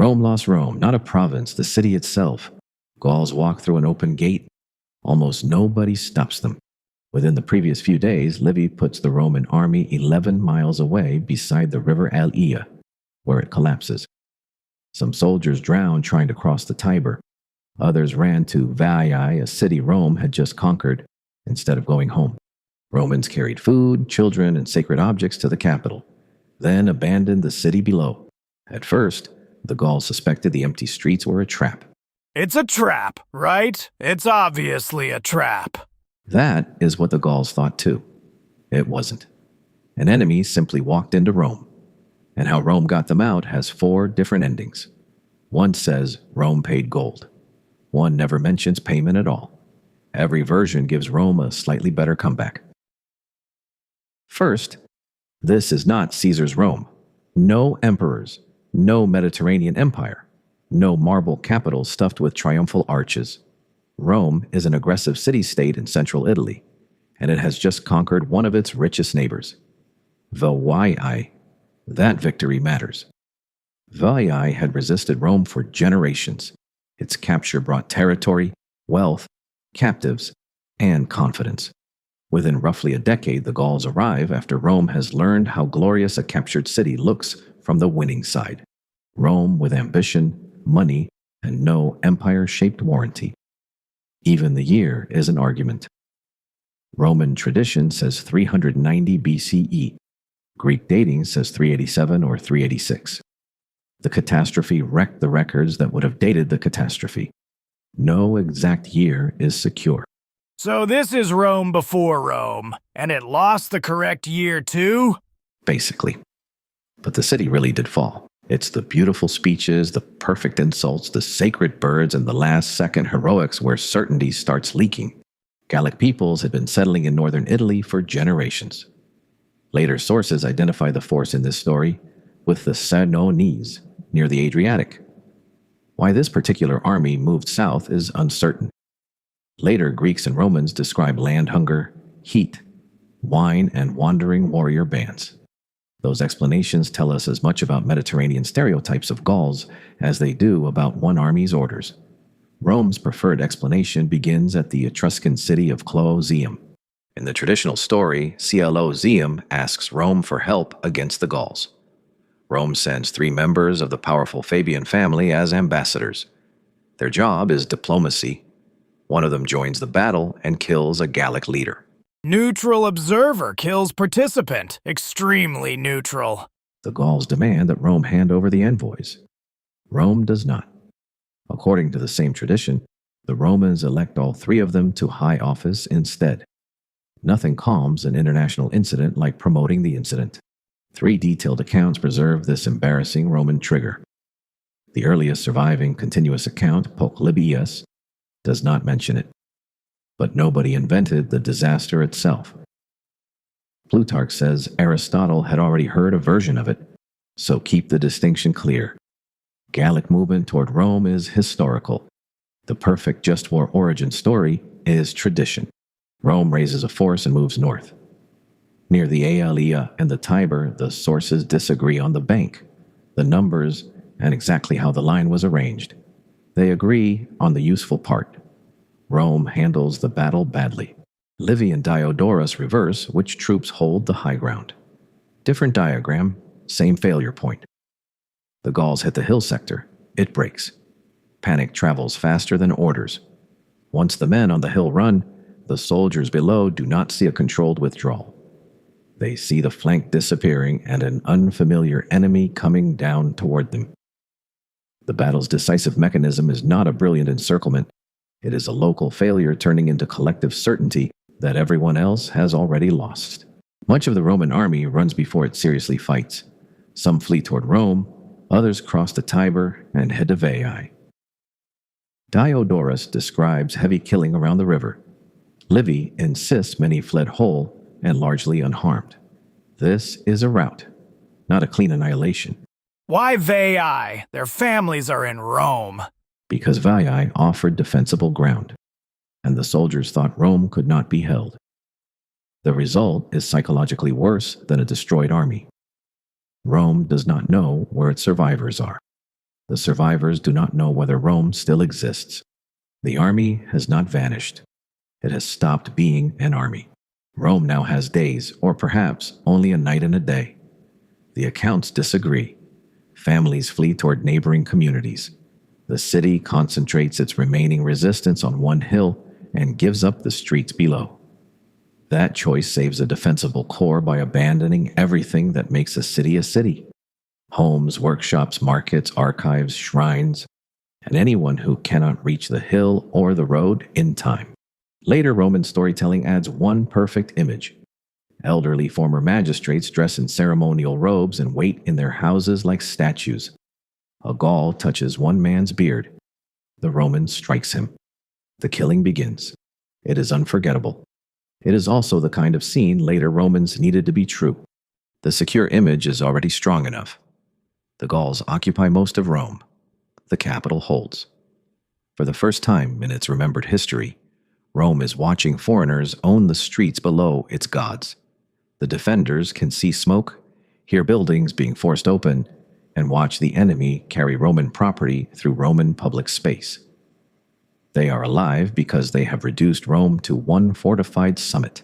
Rome lost Rome, not a province, the city itself. Gauls walk through an open gate. Almost nobody stops them. Within the previous few days, Livy puts the Roman army 11 miles away beside the River Allia, where it collapses. Some soldiers drowned trying to cross the Tiber. Others ran to Veii, a city Rome had just conquered, instead of going home. Romans carried food, children, and sacred objects to the capital, then abandoned the city below. At first, the Gauls suspected the empty streets were a trap. It's a trap, right? It's obviously a trap. That is what the Gauls thought too. It wasn't. An enemy simply walked into Rome. And how Rome got them out has 4 different endings. One says Rome paid gold. One never mentions payment at all. Every version gives Rome a slightly better comeback. First, this is not Caesar's Rome. No emperors, no Mediterranean empire, no marble capital stuffed with triumphal arches. Rome is an aggressive city-state in central Italy, and it has just conquered one of its richest neighbors. Veii. That victory matters. Veii had resisted Rome for generations. Its capture brought territory, wealth, captives, and confidence. Within roughly a decade, the Gauls arrive after Rome has learned how glorious a captured city looks from the winning side. Rome with ambition, money, and no empire-shaped warranty. Even the year is an argument. Roman tradition says 390 BCE. Greek dating says 387 or 386. The catastrophe wrecked the records that would have dated the catastrophe. No exact year is secure. So this is Rome before Rome, and it lost the correct year too? Basically. But the city really did fall. It's the beautiful speeches, the perfect insults, the sacred birds, and the last-second heroics where certainty starts leaking. Gallic peoples had been settling in northern Italy for generations. Later sources identify the force in this story with the Senones near the Adriatic. Why this particular army moved south is uncertain. Later, Greeks and Romans describe land hunger, heat, wine, and wandering warrior bands. Those explanations tell us as much about Mediterranean stereotypes of Gauls as they do about one army's orders. Rome's preferred explanation begins at the Etruscan city of Clusium. In the traditional story, Clusium asks Rome for help against the Gauls. Rome sends 3 members of the powerful Fabian family as ambassadors. Their job is diplomacy. One of them joins the battle and kills a Gallic leader. Neutral observer kills participant. Extremely neutral. The Gauls demand that Rome hand over the envoys. Rome does not. According to the same tradition, the Romans elect all 3 of them to high office instead. Nothing calms an international incident like promoting the incident. 3 detailed accounts preserve this embarrassing Roman trigger. The earliest surviving continuous account, Polybius, does not mention it. But nobody invented the disaster itself. Plutarch says Aristotle had already heard a version of it, so keep the distinction clear. Gallic movement toward Rome is historical. The perfect just war origin story is tradition. Rome raises a force and moves north. Near the Allia and the Tiber, the sources disagree on the bank, the numbers, and exactly how the line was arranged. They agree on the useful part. Rome handles the battle badly. Livy and Diodorus reverse which troops hold the high ground. Different diagram, same failure point. The Gauls hit the hill sector. It breaks. Panic travels faster than orders. Once the men on the hill run, the soldiers below do not see a controlled withdrawal. They see the flank disappearing and an unfamiliar enemy coming down toward them. The battle's decisive mechanism is not a brilliant encirclement. It is a local failure turning into collective certainty that everyone else has already lost. Much of the Roman army runs before it seriously fights. Some flee toward Rome, others cross the Tiber and head to Veii. Diodorus describes heavy killing around the river. Livy insists many fled whole and largely unharmed. This is a rout, not a clean annihilation. Why Veii? Their families are in Rome. Because Veii offered defensible ground, and the soldiers thought Rome could not be held. The result is psychologically worse than a destroyed army. Rome does not know where its survivors are. The survivors do not know whether Rome still exists. The army has not vanished. It has stopped being an army. Rome now has days, or perhaps only a night and a day. The accounts disagree. Families flee toward neighboring communities. The city concentrates its remaining resistance on one hill and gives up the streets below. That choice saves a defensible core by abandoning everything that makes a city. Homes, workshops, markets, archives, shrines, and anyone who cannot reach the hill or the road in time. Later Roman storytelling adds one perfect image. Elderly former magistrates dress in ceremonial robes and wait in their houses like statues. A Gaul touches one man's beard. The Roman strikes him. The killing begins. It is unforgettable. It is also the kind of scene later Romans needed to be true. The secure image is already strong enough. The Gauls occupy most of Rome. The capital holds. For the first time in its remembered history, Rome is watching foreigners own the streets below its gods. The defenders can see smoke, hear buildings being forced open, and watch the enemy carry Roman property through Roman public space. They are alive because they have reduced Rome to one fortified summit.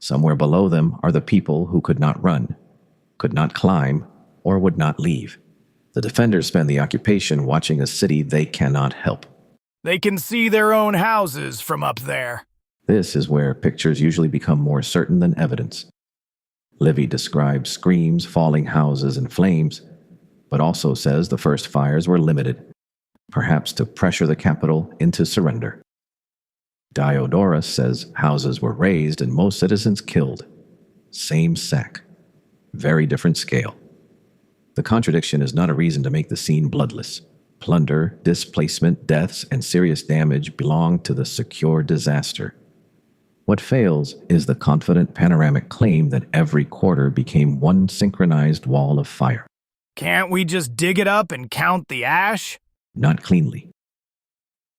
Somewhere below them are the people who could not run, could not climb, or would not leave. The defenders spend the occupation watching a city they cannot help. They can see their own houses from up there. This is where pictures usually become more certain than evidence. Livy describes screams, falling houses, and flames, but also says the first fires were limited, perhaps to pressure the capital into surrender. Diodorus says houses were razed and most citizens killed. Same sack. Very different scale. The contradiction is not a reason to make the scene bloodless. Plunder, displacement, deaths, and serious damage belong to the secure disaster. What fails is the confident panoramic claim that every quarter became one synchronized wall of fire. Can't we just dig it up and count the ash? Not cleanly.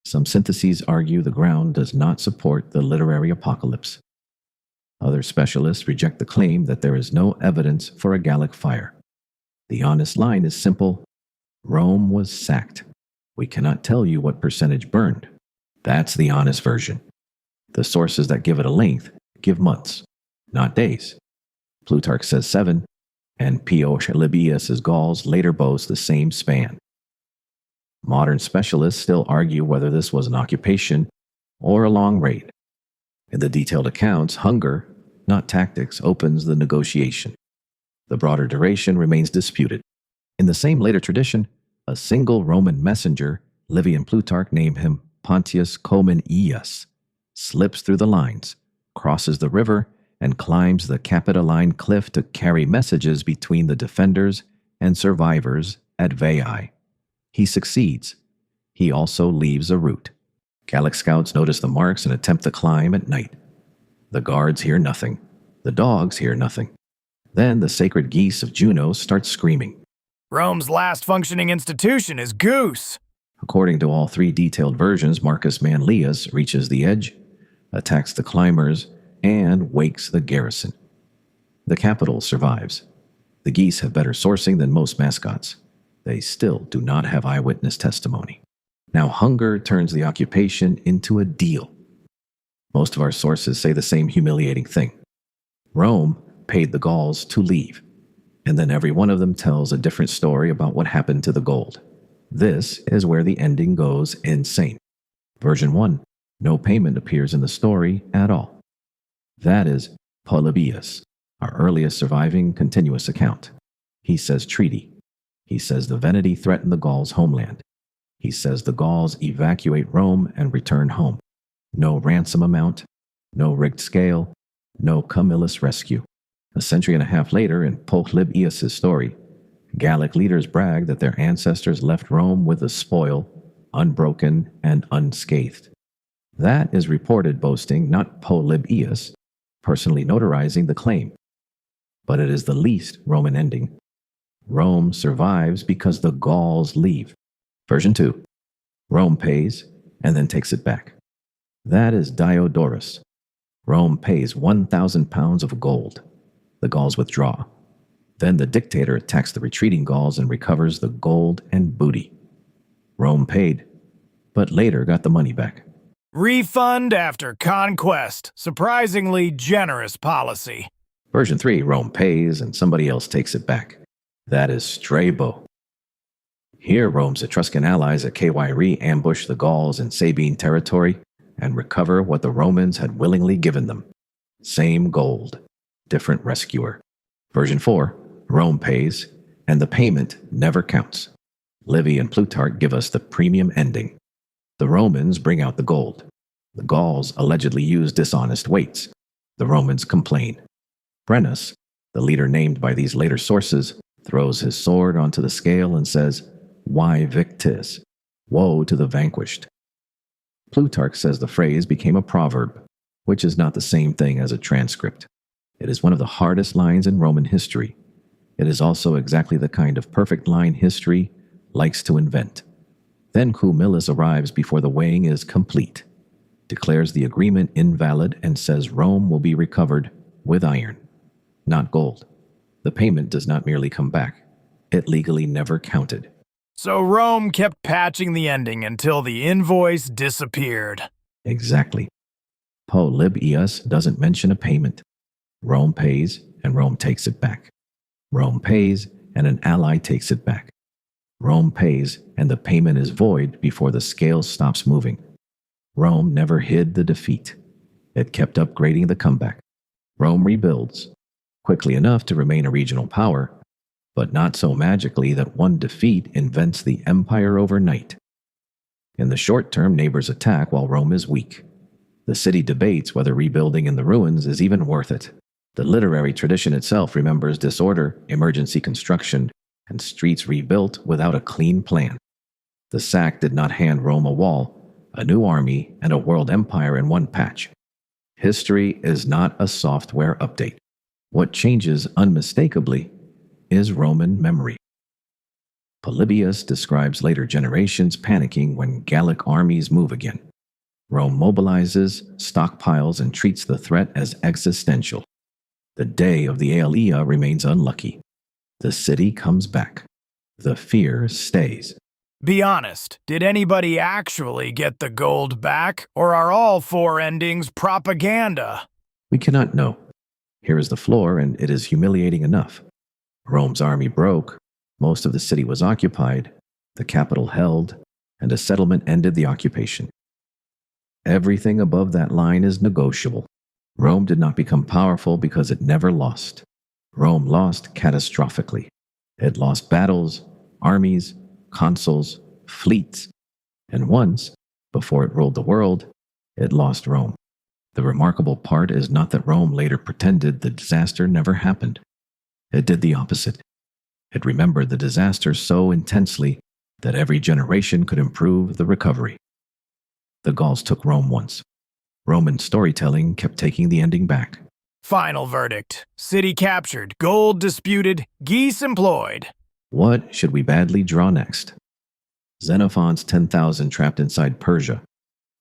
Some syntheses argue the ground does not support the literary apocalypse. Other specialists reject the claim that there is no evidence for a Gallic fire. The honest line is simple: Rome was sacked. We cannot tell you what percentage burned. That's the honest version. The sources that give it a length give months, not days. Plutarch says 7, and P.O. Libius's Gauls later boast the same span. Modern specialists still argue whether this was an occupation or a long raid. In the detailed accounts, hunger, not tactics, opens the negotiation. The broader duration remains disputed. In the same later tradition, a single Roman messenger, Livy and Plutarch name him Pontius Cominius, slips through the lines, crosses the river, and climbs the Capitoline cliff to carry messages between the defenders and survivors at Veii. He succeeds. He also leaves a route. Gallic scouts notice the marks and attempt to climb at night. The guards hear nothing. The dogs hear nothing. Then the sacred geese of Juno start screaming. Rome's last functioning institution is goose. According to all three detailed versions, Marcus Manlius reaches the edge, attacks the climbers, and wakes the garrison. The capital survives. The geese have better sourcing than most mascots. They still do not have eyewitness testimony. Now hunger turns the occupation into a deal. Most of our sources say the same humiliating thing. Rome paid the Gauls to leave, and then every one of them tells a different story about what happened to the gold. This is where the ending goes insane. Version 1, no payment appears in the story at all. That is Polybius, our earliest surviving continuous account. He says treaty. He says the Veneti threaten the Gauls' homeland. He says the Gauls evacuate Rome and return home. No ransom amount, no rigged scale, no Camillus rescue. A century and a half later, in Polybius' story, Gallic leaders brag that their ancestors left Rome with the spoil, unbroken and unscathed. That is reported boasting not Polybius, personally notarizing the claim. But it is the least Roman ending. Rome survives because the Gauls leave. Version 2. Rome pays and then takes it back. That is Diodorus. Rome pays 1,000 pounds of gold. The Gauls withdraw. Then the dictator attacks the retreating Gauls and recovers the gold and booty. Rome paid, but later got the money back. Refund after conquest. Surprisingly generous policy. Version 3, Rome pays and somebody else takes it back. That is Strabo. Here, Rome's Etruscan allies at Kyrie ambush the Gauls in Sabine territory and recover what the Romans had willingly given them. Same gold, different rescuer. Version 4, Rome pays, and the payment never counts. Livy and Plutarch give us the premium ending. The Romans bring out the gold. The Gauls allegedly use dishonest weights. The Romans complain. Brennus, the leader named by these later sources, throws his sword onto the scale and says, "Why victis? Woe to the vanquished." Plutarch says the phrase became a proverb, which is not the same thing as a transcript. It is one of the hardest lines in Roman history. It is also exactly the kind of perfect line history likes to invent. Then Camillus arrives before the weighing is complete, declares the agreement invalid, and says Rome will be recovered with iron, not gold. The payment does not merely come back. It legally never counted. So Rome kept patching the ending until the invoice disappeared. Exactly. Polybius doesn't mention a payment. Rome pays, and Rome takes it back. Rome pays, and an ally takes it back. Rome pays, and the payment is void before the scale stops moving. Rome never hid the defeat. It kept upgrading the comeback. Rome rebuilds, quickly enough to remain a regional power, but not so magically that one defeat invents the empire overnight. In the short term, neighbors attack while Rome is weak. The city debates whether rebuilding in the ruins is even worth it. The literary tradition itself remembers disorder, emergency construction, and streets rebuilt without a clean plan. The sack did not hand Rome a wall, a new army, and a world empire in one patch. History is not a software update. What changes unmistakably is Roman memory. Polybius describes later generations panicking when Gallic armies move again. Rome mobilizes, stockpiles, and treats the threat as existential. The day of the Allia remains unlucky. The city comes back. The fear stays. Be honest, did anybody actually get the gold back, or are all four endings propaganda? We cannot know. Here is the floor, and it is humiliating enough. Rome's army broke, most of the city was occupied, the capital held, and a settlement ended the occupation. Everything above that line is negotiable. Rome did not become powerful because it never lost. Rome lost catastrophically. It lost battles, armies, consuls, fleets, and once, before it ruled the world, it lost Rome. The remarkable part is not that Rome later pretended the disaster never happened. It did the opposite. It remembered the disaster so intensely that every generation could improve the recovery. The Gauls took Rome once. Roman storytelling kept taking the ending back. Final verdict. City captured, gold disputed, geese employed. What should we badly draw next? Xenophon's 10,000 trapped inside Persia,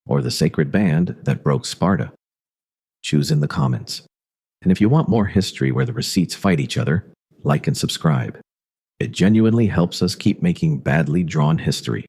or the sacred band that broke Sparta? Choose in the comments. And if you want more history where the receipts fight each other, like and subscribe. It genuinely helps us keep making badly drawn history.